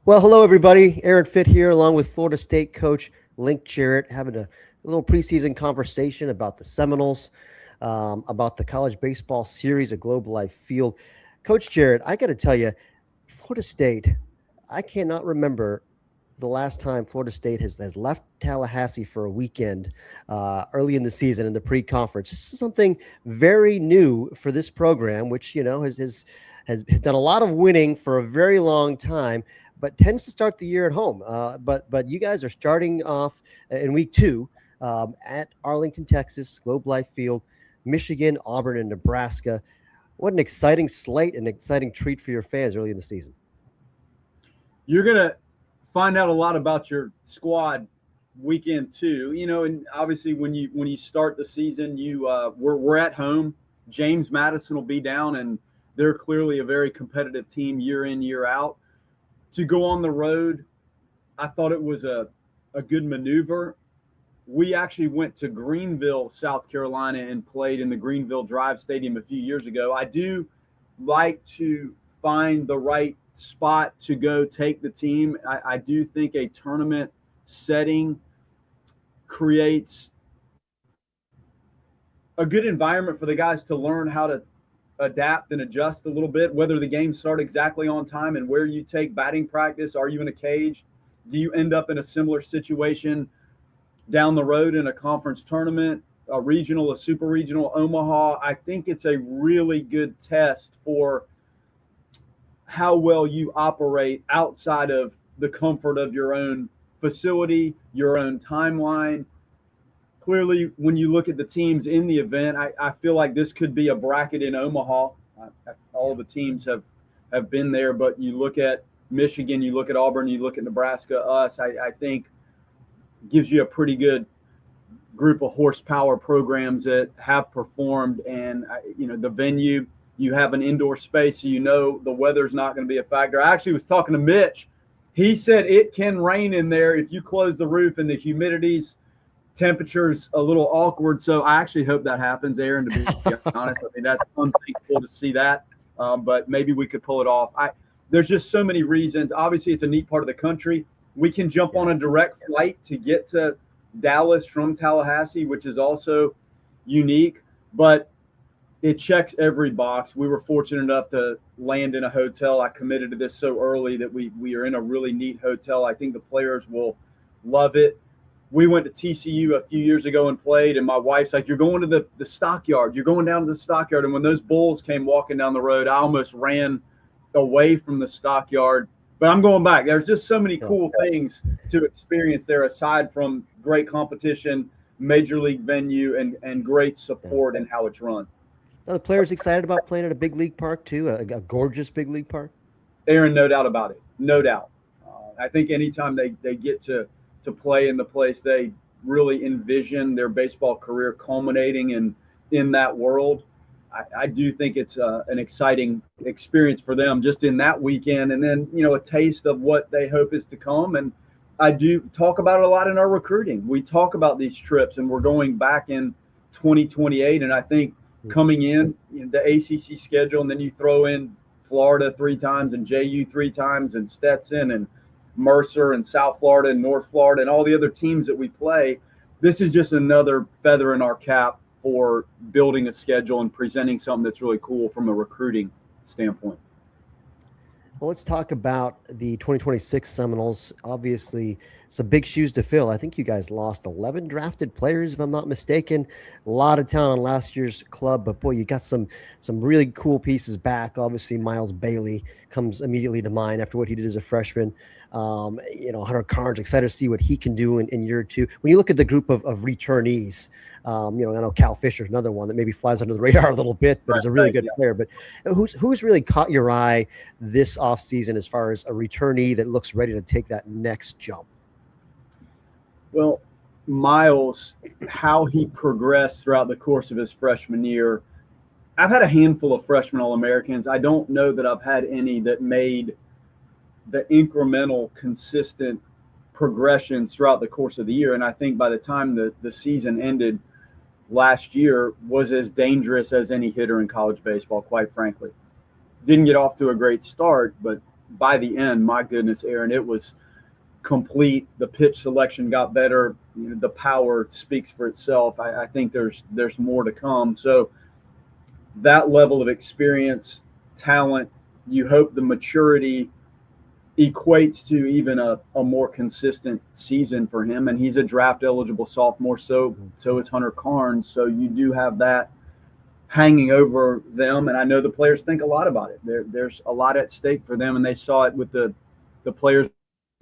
Well, hello everybody. Aaron Fitt here, along with Florida State coach Link Jarrett, having a little preseason conversation about the Seminoles, about the college baseball series, a Globe Life Field. Coach Jarrett, I got to tell you, Florida State. I cannot remember the last time Florida State has left Tallahassee for a weekend early in the season in the pre-conference. This is something very new for this program, which has done a lot of winning for a very long time, but tends to start the year at home. But you guys are starting off in week two at Arlington, Texas, Globe Life Field, Michigan, Auburn, and Nebraska. What an exciting slate, an exciting treat for your fans early in the season. You're gonna find out a lot about your squad weekend two. And obviously when you start the season, we're at home. James Madison will be down, and they're clearly a very competitive team year in, year out. To go on the road, I thought it was a good maneuver. We actually went to Greenville, South Carolina, and played in the Greenville Drive Stadium a few years ago. I do like to find the right spot to go take the team. I do think a tournament setting creates a good environment for the guys to learn how to adapt and adjust a little bit, whether the games start exactly on time and where you take batting practice. Are you in a cage? Do you end up in a similar situation down the road in a conference tournament, a regional, a super regional, Omaha? I think it's a really good test for how well you operate outside of the comfort of your own facility, your own timeline. Clearly, when you look at the teams in the event, I feel like this could be a bracket in Omaha. All the teams have been there, but you look at Michigan, you look at Auburn, you look at Nebraska, us, I think gives you a pretty good group of horsepower programs that have performed. And, the venue, you have an indoor space, so the weather's not going to be a factor. I actually was talking to Mitch. He said it can rain in there if you close the roof and the humidity's temperature's a little awkward. So I actually hope that happens, Aaron, to be honest. I mean, that's unthinkable to see that, but maybe we could pull it off. There's just so many reasons. Obviously, it's a neat part of the country. We can jump on a direct flight to get to Dallas from Tallahassee, which is also unique, but it checks every box. We were fortunate enough to land in a hotel. I committed to this so early that we are in a really neat hotel. I think the players will love it. We went to TCU a few years ago and played, and my wife's like, "You're going to the stockyard. You're going down to the stockyard." And when those bulls came walking down the road, I almost ran away from the stockyard. But I'm going back. There's just so many cool things to experience there aside from great competition, major league venue, and great support and how it's run. Are the players excited about playing at a big league park too? A gorgeous big league park? Aaron, no doubt about it. No doubt. I think anytime they get to play in the place they really envision their baseball career culminating in that world, I do think it's an exciting experience for them just in that weekend. And then, a taste of what they hope is to come. And I do talk about it a lot in our recruiting. We talk about these trips, and we're going back in 2028. And I think coming in the ACC schedule, and then you throw in Florida 3 times and JU 3 times and Stetson and Mercer and South Florida and North Florida and all the other teams that we play, this is just another feather in our cap for building a schedule and presenting something that's really cool from a recruiting standpoint. Well, let's talk about the 2026 Seminoles. Obviously, some big shoes to fill. I think you guys lost 11 drafted players, if I'm not mistaken. A lot of talent on last year's club, but boy, you got some really cool pieces back. Obviously, Miles Bailey comes immediately to mind after what he did as a freshman. Hunter Carnes, excited to see what he can do in year two. When you look at the group of returnees, I know Cal Fisher's another one that maybe flies under the radar a little bit, but is a really good player. But who's really caught your eye this offseason as far as a returnee that looks ready to take that next jump? Well, Miles, how he progressed throughout the course of his freshman year. I've had a handful of freshman All-Americans. I don't know that I've had any that made the incremental, consistent progressions throughout the course of the year. And I think by the time the season ended last year, was as dangerous as any hitter in college baseball, quite frankly. Didn't get off to a great start, but by the end, my goodness, Aaron, it was complete. The pitch selection got better. The power speaks for itself. I think there's more to come. So that level of experience, talent, you hope the maturity equates to even a more consistent season for him. And he's a draft eligible sophomore. So is Hunter Carnes. So you do have that hanging over them. And I know the players think a lot about it. There's a lot at stake for them. And they saw it with the players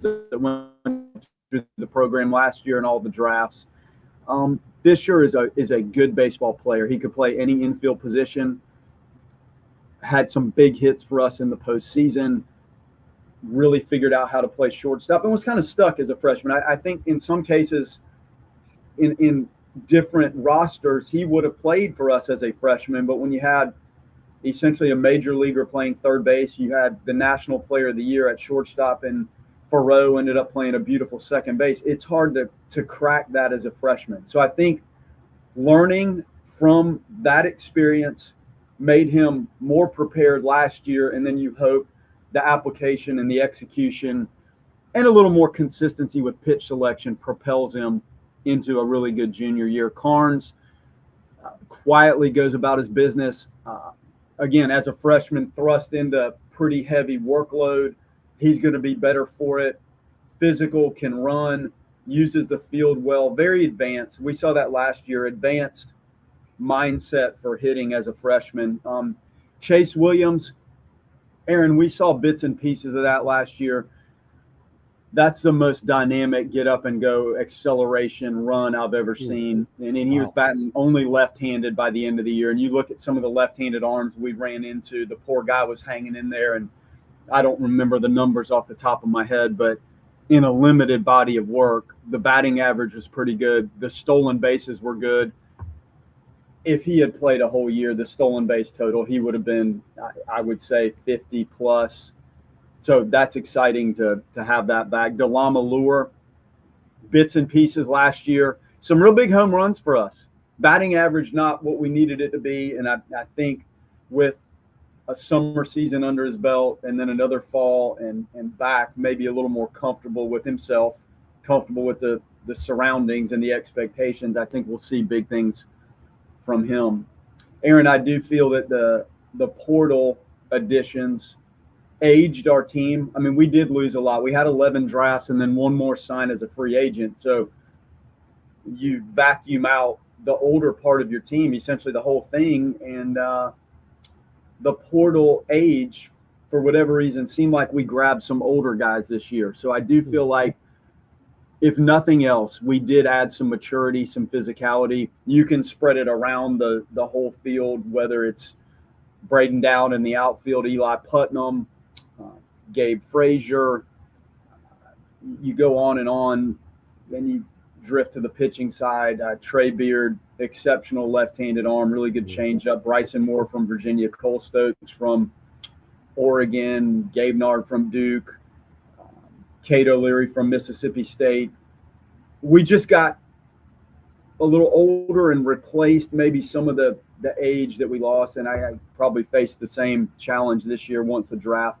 that went through the program last year and all the drafts. Fisher is a good baseball player. He could play any infield position. Had some big hits for us in the postseason. Really figured out how to play shortstop and was kind of stuck as a freshman. I think in some cases, in different rosters, he would have played for us as a freshman. But when you had essentially a major leaguer playing third base, you had the National Player of the Year at shortstop, and Farrow ended up playing a beautiful second base. It's hard to crack that as a freshman. So I think learning from that experience made him more prepared last year, and then you hope the application and the execution and a little more consistency with pitch selection propels him into a really good junior year. Carnes quietly goes about his business. Again, as a freshman, thrust into pretty heavy workload. He's going to be better for it. Physical, can run, uses the field well, very advanced. We saw that last year, advanced mindset for hitting as a freshman. Chase Williams, Aaron, we saw bits and pieces of that last year. That's the most dynamic get up and go acceleration run I've ever seen. And he was batting only left-handed by the end of the year. And you look at some of the left-handed arms we ran into, the poor guy was hanging in there. And I don't remember the numbers off the top of my head, but in a limited body of work, the batting average was pretty good. The stolen bases were good. If he had played a whole year, the stolen base total, he would have been, I would say, 50 plus. So that's exciting to have that back. DeLama Lure, bits and pieces last year. Some real big home runs for us. Batting average, not what we needed it to be. And I think with a summer season under his belt and then another fall and back, maybe a little more comfortable with himself, comfortable with the surroundings and the expectations, I think we'll see big things from him. Aaron, I do feel that the portal additions aged our team. I mean, we did lose a lot. We had 11 drafts and then one more sign as a free agent. So you vacuum out the older part of your team, essentially the whole thing. And the portal age, for whatever reason, seemed like we grabbed some older guys this year. So I do feel like, if nothing else, we did add some maturity, some physicality. You can spread it around the whole field, whether it's Braden Dowd in the outfield, Eli Putnam, Gabe Frazier. You go on and on. Then you drift to the pitching side. Trey Beard, exceptional left-handed arm, really good changeup. Bryson Moore from Virginia, Cole Stokes from Oregon, Gabe Nard from Duke, Kate O'Leary from Mississippi State. We just got a little older and replaced maybe some of the age that we lost, and I probably face the same challenge this year once the draft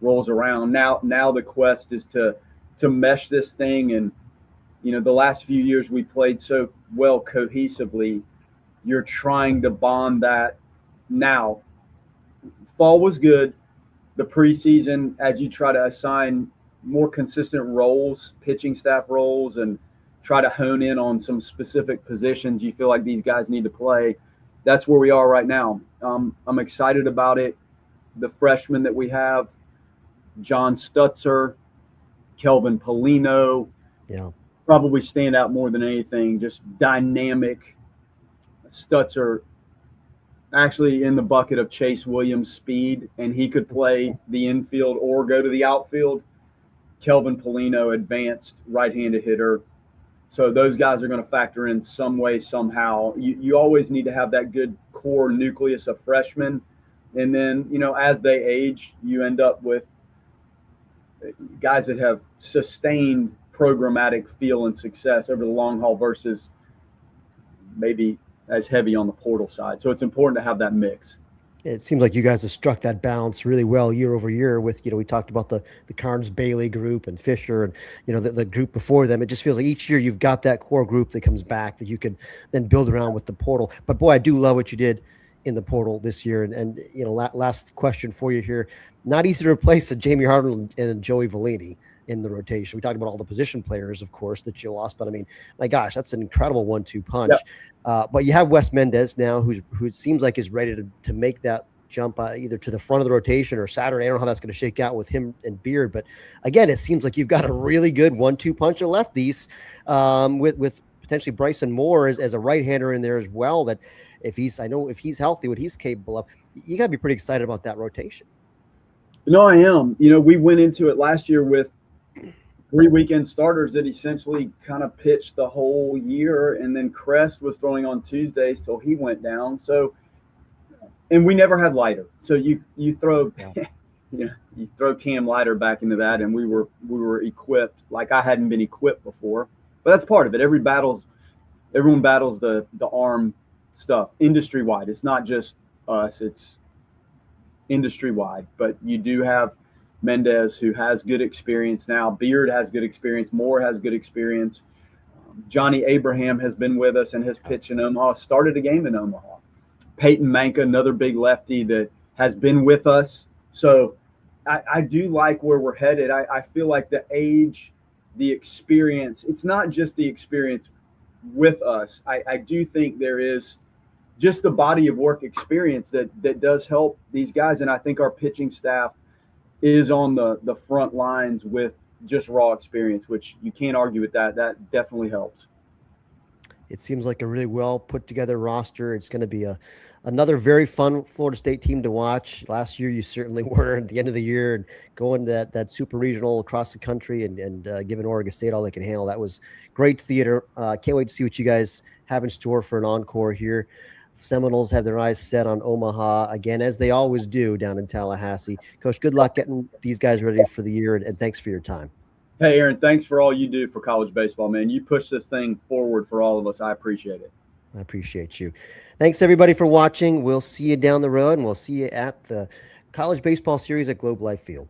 rolls around. Now the quest is to mesh this thing, and the last few years we played so well cohesively. You're trying to bond that now. Fall was good. The preseason, as you try to assign more consistent roles, pitching staff roles, and try to hone in on some specific positions you feel like these guys need to play. That's where we are right now. I'm excited about it. The freshmen that we have, John Stutzer, Kelvin Polino, probably stand out more than anything. Just dynamic. Stutzer actually in the bucket of Chase Williams' speed, and he could play the infield or go to the outfield. Kelvin Polino, advanced right-handed hitter. So those guys are going to factor in some way, somehow. You always need to have that good core nucleus of freshmen. And then, as they age, you end up with guys that have sustained programmatic feel and success over the long haul versus maybe as heavy on the portal side. So it's important to have that mix. It seems like you guys have struck that balance really well year over year with, we talked about the Carnes-Bailey group and Fisher and, the group before them. It just feels like each year you've got that core group that comes back that you can then build around with the portal. But boy, I do love what you did in the portal this year. And last question for you here. Not easy to replace a Jamie Harden and Joey Vellini in the rotation. We talked about all the position players, of course, that you lost, but I mean, my gosh, that's an incredible 1-2 punch. But you have Wes Mendez now, who seems like is ready to make that jump either to the front of the rotation or Saturday. I don't know how that's going to shake out with him and Beard, but again, it seems like you've got a really good 1-2 punch of lefties with potentially Bryson Moore as a right-hander in there as well. That if he's healthy, what he's capable of, you got to be pretty excited about that rotation. No, I am. We went into it last year with 3 weekend starters that essentially kind of pitched the whole year, and then Crest was throwing on Tuesdays till he went down. So, and we never had Leiter. So you throw, you throw Cam Leiter back into that, and we were equipped like I hadn't been equipped before. But that's part of it. Everyone battles the arm stuff industry wide. It's not just us. It's industry wide. But you do have Mendez, who has good experience now. Beard has good experience. Moore has good experience. Johnny Abraham has been with us and has pitched in Omaha, started a game in Omaha. Peyton Manka, another big lefty that has been with us. So I do like where we're headed. I feel like the age, the experience, it's not just the experience with us. I do think there is just the body of work experience that does help these guys. And I think our pitching staff is on the front lines with just raw experience, which you can't argue with that. That definitely helps. It seems like a really well put together roster. It's going to be another very fun Florida State team to watch. Last year, you certainly were at the end of the year and going to that super regional across the country and giving Oregon State all they can handle. That was great theater. Can't wait to see what you guys have in store for an encore here. Seminoles have their eyes set on Omaha again, as they always do down in Tallahassee. Coach, good luck getting these guys ready for the year, and thanks for your time. Hey, Aaron, thanks for all you do for college baseball, man. You push this thing forward for all of us. I appreciate it. I appreciate you. Thanks, everybody, for watching. We'll see you down the road, and we'll see you at the College Baseball Series at Globe Life Field.